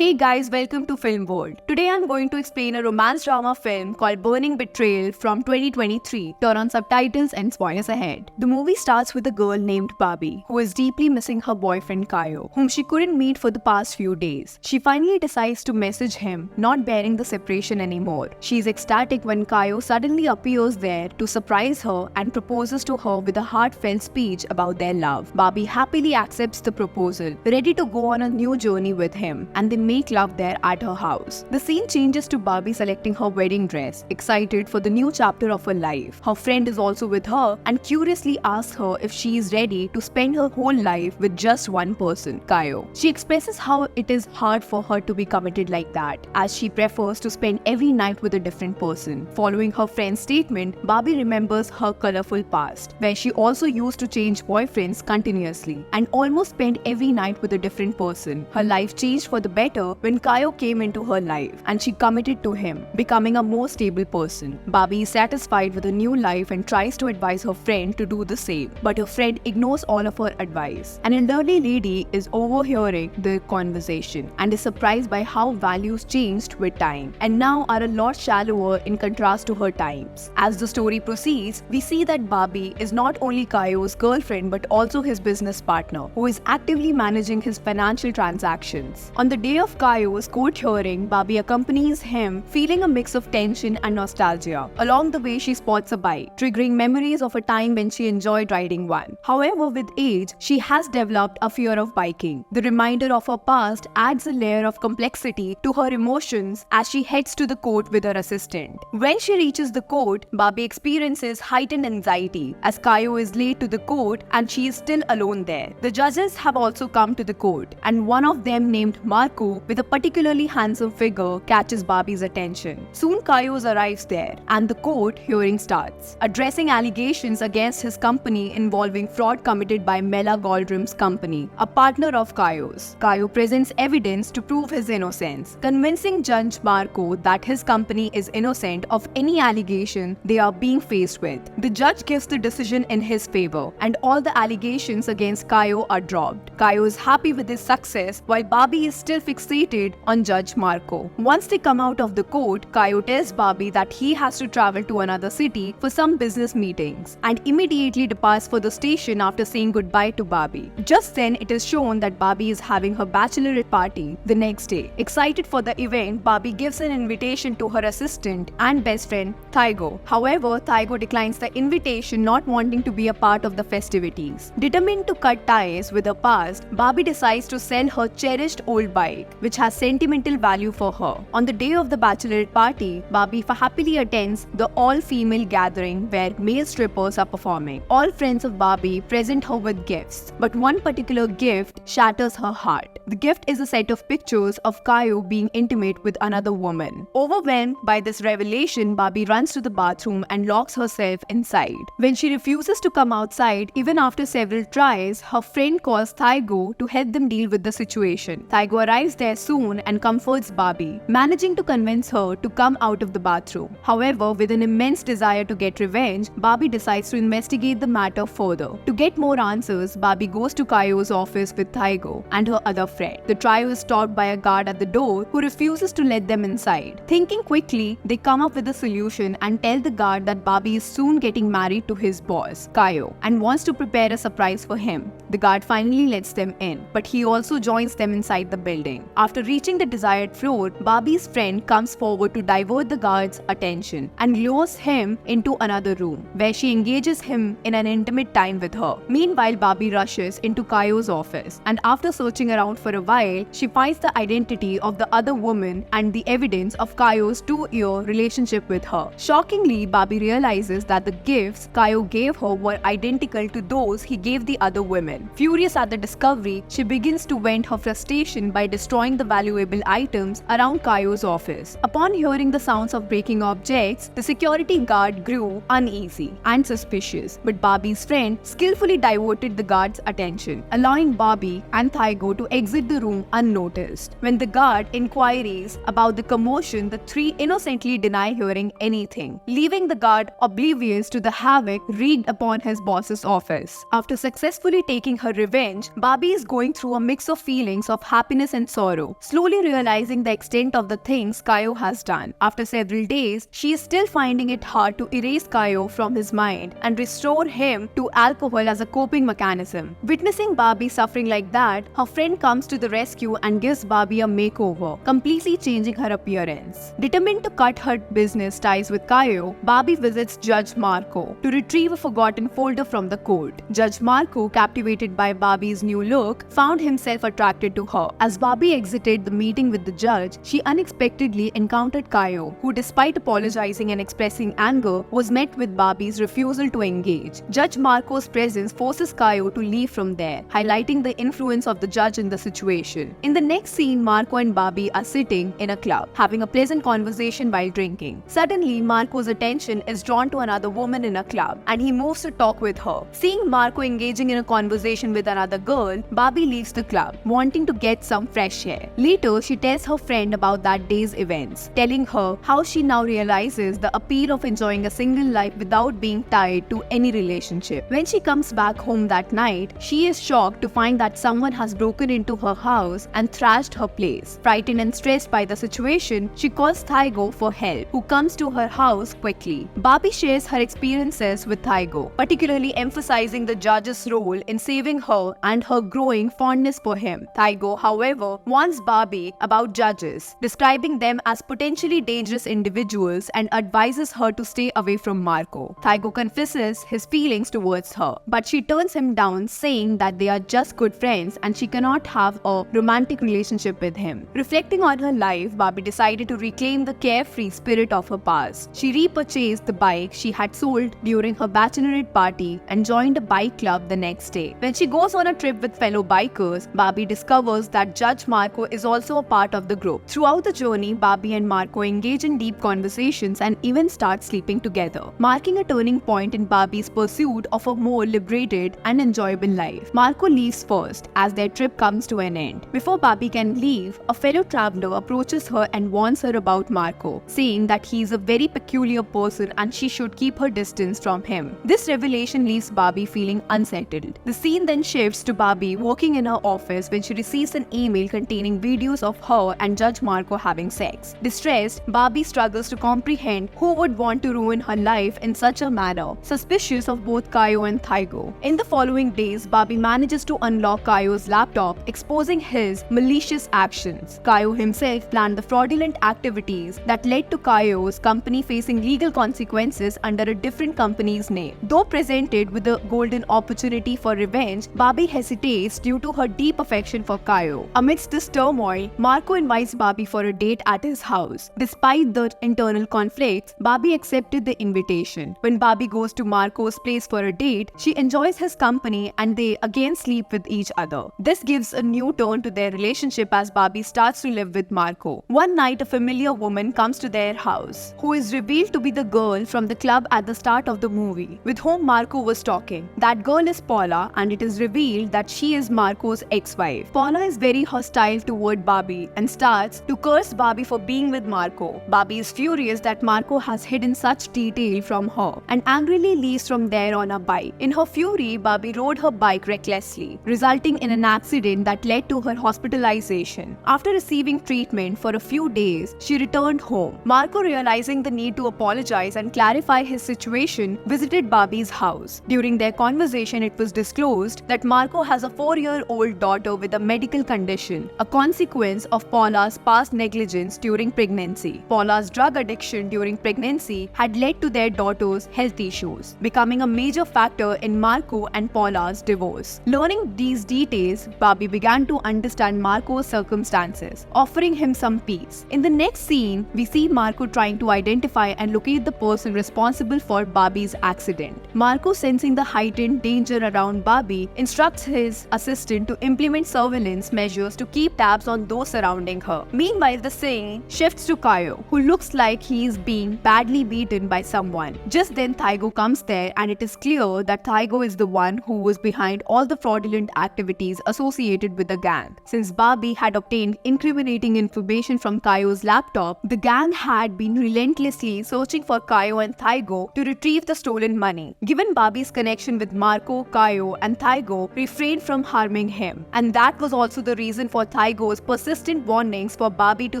Hey guys, welcome to Film World. Today I'm going to explain a romance drama film called Betrayal from 2023. Turn on subtitles and spoilers ahead. The movie starts with a girl named Babi, who is deeply missing her boyfriend Kayo, whom she couldn't meet for the past few days. She finally decides to message him, not bearing the separation anymore. She is ecstatic when Kayo suddenly appears there to surprise her and proposes to her with a heartfelt speech about their love. Babi happily accepts the proposal, ready to go on a new journey with him, and they make love there at her house. The scene changes to Babi selecting her wedding dress, excited for the new chapter of her life. Her friend is also with her and curiously asks her if she is ready to spend her whole life with just one person, Kayo. She expresses how it is hard for her to be committed like that, as she prefers to spend every night with a different person. Following her friend's statement, Babi remembers her colorful past, where she also used to change boyfriends continuously and almost spend every night with a different person. Her life changed for the better when Kayo came into her life and she committed to him, becoming a more stable person. Babi is satisfied with a new life and tries to advise her friend to do the same, but her friend ignores all of her advice. An elderly lady is overhearing the conversation and is surprised by how values changed with time and now are a lot shallower in contrast to her times. As the story proceeds, we see that Babi is not only Kayo's girlfriend but also his business partner, who is actively managing his financial transactions. On the day of Kayo's court hearing, Babi accompanies him, feeling a mix of tension and nostalgia. Along the way, she spots a bike, triggering memories of a time when she enjoyed riding one. However, with age, she has developed a fear of biking. The reminder of her past adds a layer of complexity to her emotions as she heads to the court with her assistant. When she reaches the court, Babi experiences heightened anxiety as Kayo is late to the court and she is still alone there. The judges have also come to the court, and one of them, named Marco, with a particularly handsome figure, catches Babi's attention. Soon Kayo arrives there and the court hearing starts, addressing allegations against his company involving fraud committed by Mela Goldrum's company, a partner of Kayo's. Kayo presents evidence to prove his innocence, convincing Judge Marco that his company is innocent of any allegation they are being faced with. The judge gives the decision in his favor and all the allegations against Kayo are dropped. Kayo is happy with his success while Babi is still fixated on Judge Marco. Once they come out of the court, Kayo tells Babi that he has to travel to another city for some business meetings and immediately departs for the station after saying goodbye to Babi. Just then, it is shown that Babi is having her bachelorette party the next day. Excited for the event, Babi gives an invitation to her assistant and best friend, Taigo. However, Taigo declines the invitation, not wanting to be a part of the festivities. Determined to cut ties with her past, Babi decides to sell her cherished old bike, which has sentimental value for her. On the day of the bachelorette party, Babi happily attends the all-female gathering where male strippers are performing. All friends of Babi present her with gifts, but one particular gift shatters her heart. The gift is a set of pictures of Kayo being intimate with another woman. Overwhelmed by this revelation, Babi runs to the bathroom and locks herself inside. When she refuses to come outside, even after several tries, her friend calls Taigo to help them deal with the situation. Taigo arrives there soon and comforts Babi, managing to convince her to come out of the bathroom. However, with an immense desire to get revenge, Babi decides to investigate the matter further. To get more answers, Babi goes to Kayo's office with Taigo and her other friend. The trio is stopped by a guard at the door who refuses to let them inside. Thinking quickly, they come up with a solution and tell the guard that Babi is soon getting married to his boss, Kayo, and wants to prepare a surprise for him. The guard finally lets them in, but he also joins them inside the building. After reaching the desired floor, Babi's friend comes forward to divert the guard's attention and lures him into another room, where she engages him in an intimate time with her. Meanwhile, Babi rushes into Kayo's office, and after searching around for a while, she finds the identity of the other woman and the evidence of Kayo's 2-year relationship with her. Shockingly, Babi realizes that the gifts Kayo gave her were identical to those he gave the other women. Furious at the discovery, she begins to vent her frustration by destroying the valuable items around Kayo's office. Upon hearing the sounds of breaking objects, the security guard grew uneasy and suspicious, but Babi's friend skillfully diverted the guard's attention, allowing Babi and Taigo to exit the room unnoticed. When the guard inquires about the commotion, the three innocently deny hearing anything, leaving the guard oblivious to the havoc wreaked upon his boss's office. After successfully taking her revenge, Babi is going through a mix of feelings of happiness and sorrow sorrow, slowly realizing the extent of the things Kaio has done. After several days, she is still finding it hard to erase Kaio from his mind and restore him to alcohol as a coping mechanism. Witnessing Babi suffering like that, her friend comes to the rescue and gives Babi a makeover, completely changing her appearance. Determined to cut her business ties with Kaio, Babi visits Judge Marco to retrieve a forgotten folder from the court. Judge Marco, captivated by Babi's new look, found himself attracted to her. As Babi exited the meeting with the judge, she unexpectedly encountered Kaio, who, despite apologizing and expressing anger, was met with Babi's refusal to engage. Judge Marco's presence forces Kaio to leave from there, highlighting the influence of the judge in the situation. In the next scene, Marco and Babi are sitting in a club, having a pleasant conversation while drinking. Suddenly, Marco's attention is drawn to another woman in a club, and he moves to talk with her. Seeing Marco engaging in a conversation with another girl, Babi leaves the club, wanting to get some fresh air. Later, she tells her friend about that day's events, telling her how she now realizes the appeal of enjoying a single life without being tied to any relationship. When she comes back home that night, she is shocked to find that someone has broken into her house and thrashed her place. Frightened and stressed by the situation, she calls Taigo for help, who comes to her house quickly. Babi shares her experiences with Taigo, particularly emphasizing the judge's role in saving her and her growing fondness for him. Taigo, however, warns Babi about judges, describing them as potentially dangerous individuals and advises her to stay away from Marco. Taigo confesses his feelings towards her, but she turns him down, saying that they are just good friends and she cannot have a romantic relationship with him. Reflecting on her life, Babi decided to reclaim the carefree spirit of her past. She repurchased the bike she had sold during her bachelorette party and joined a bike club the next day. When she goes on a trip with fellow bikers, Babi discovers that Judge Marco is also a part of the group. Throughout the journey, Babi and Marco engage in deep conversations and even start sleeping together, marking a turning point in Babi's pursuit of a more liberated and enjoyable life. Marco leaves first as their trip comes to an end. Before Babi can leave, a fellow traveler approaches her and warns her about Marco, saying that he is a very peculiar person and she should keep her distance from him. This revelation leaves Babi feeling unsettled. The scene then shifts to Babi working in her office when she receives an email containing videos of her and Judge Marco having sex. Distressed, Babi struggles to comprehend who would want to ruin her life in such a manner, suspicious of both Kaio and Taigo. In the following days, Babi manages to unlock Kaio's laptop, exposing his malicious actions. Kaio himself planned the fraudulent activities that led to Kaio's company facing legal consequences under a different company's name. Though presented with a golden opportunity for revenge, Babi hesitates due to her deep affection for Kaio. Amidst this turmoil, Marco invites Babi for a date at his house. Despite the internal conflicts, Babi accepted the invitation. When Babi goes to Marco's place for a date, she enjoys his company and they again sleep with each other. This gives a new turn to their relationship as Babi starts to live with Marco. One night, a familiar woman comes to their house, who is revealed to be the girl from the club at the start of the movie, with whom Marco was talking. That girl is Paula, and it is revealed that she is Marco's ex-wife. Paula is very hostile toward Babi and starts to curse Babi for being with Marco. Babi is furious that Marco has hidden such detail from her and angrily leaves from there on a bike. In her fury, Babi rode her bike recklessly, resulting in an accident that led to her hospitalization. After receiving treatment for a few days, she returned home. Marco, realizing the need to apologize and clarify his situation, visited Babi's house. During their conversation, it was disclosed that Marco has a 4-year-old daughter with a medical condition, a consequence of Paula's past negligence during pregnancy. Paula's drug addiction during pregnancy had led to their daughter's health issues, becoming a major factor in Marco and Paula's divorce. Learning these details, Babi began to understand Marco's circumstances, offering him some peace. In the next scene, we see Marco trying to identify and locate the person responsible for Babi's accident. Marco, sensing the heightened danger around Babi, instructs his assistant to implement surveillance measures to keep tabs on those surrounding her. Meanwhile, the scene shifts to Kaio, who looks like he is being badly beaten by someone. Just then, Taigo comes there, and it is clear that Taigo is the one who was behind all the fraudulent activities associated with the gang. Since Babi had obtained incriminating information from Kaio's laptop, the gang had been relentlessly searching for Kaio and Taigo to retrieve the stolen money. Given Babi's connection with Marco, Kaio, and Taigo refrained from harming him, and that was also the reason for Taigo's persistent warnings for Babi to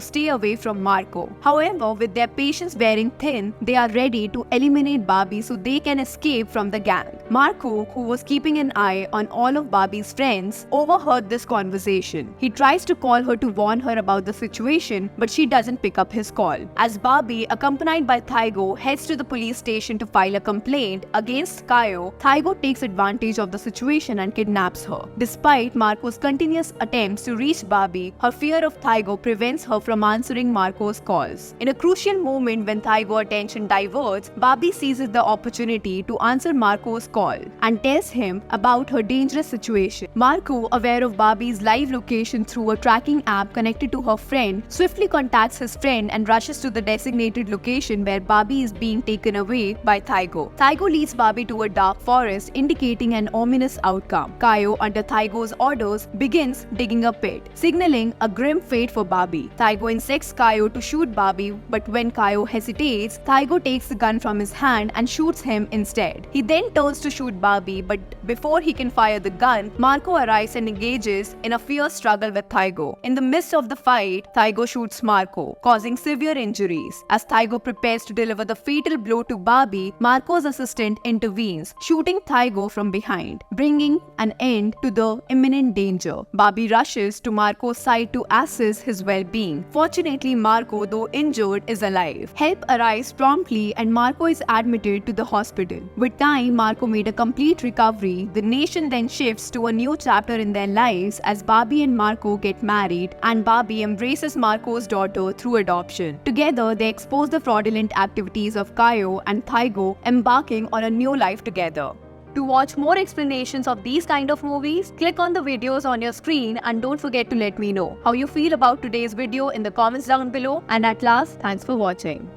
stay away from Marco. However, with their patience wearing thin, they are ready to eliminate Babi so they can escape from the gang. Marco, who was keeping an eye on all of Babi's friends, overheard this conversation. He tries to call her to warn her about the situation, but she doesn't pick up his call. As Babi, accompanied by Taigo, heads to the police station to file a complaint against Kayo, Taigo takes advantage of the situation and kidnaps her. Despite Marco's continuous attempts to reach Babi, her fear of Taigo prevents her from answering Marco's calls. In a crucial moment when Taigo's attention diverts, Babi seizes the opportunity to answer Marco's call and tells him about her dangerous situation. Marco, aware of Babi's live location through a tracking app connected to her friend, swiftly contacts his friend and rushes to the designated location where Babi is being taken away by Taigo. Taigo leads Babi to a dark forest, indicating an ominous outcome. Kayo, under Taigo's orders, begins digging a pit, signaling a grim fate for Babi. Taigo instructs Kayo to shoot Babi, but when Kayo hesitates, Taigo takes the gun from his hand and shoots him instead. He then turns to shoot Babi, but before he can fire the gun, Marco arrives and engages in a fierce struggle with Taigo. In the midst of the fight, Taigo shoots Marco, causing severe injuries. As Taigo prepares to deliver the fatal blow to Babi, Marco's assistant intervenes, shooting Taigo from behind, bringing an end to the imminent danger. Babi rushes to Marco's side to assess his well-being. Fortunately, Marco, though injured, is alive. Help arrives promptly and Marco is admitted to the hospital. With time, Marco made a complete recovery. The nation then shifts to a new chapter in their lives as Babi and Marco get married and Babi embraces Marco's daughter through adoption. Together, they expose the fraudulent activities of Kayo and Taigo, embarking on a new life together. To watch more explanations of these kind of movies, click on the videos on your screen and don't forget to let me know how you feel about today's video in the comments down below. And at last, thanks for watching.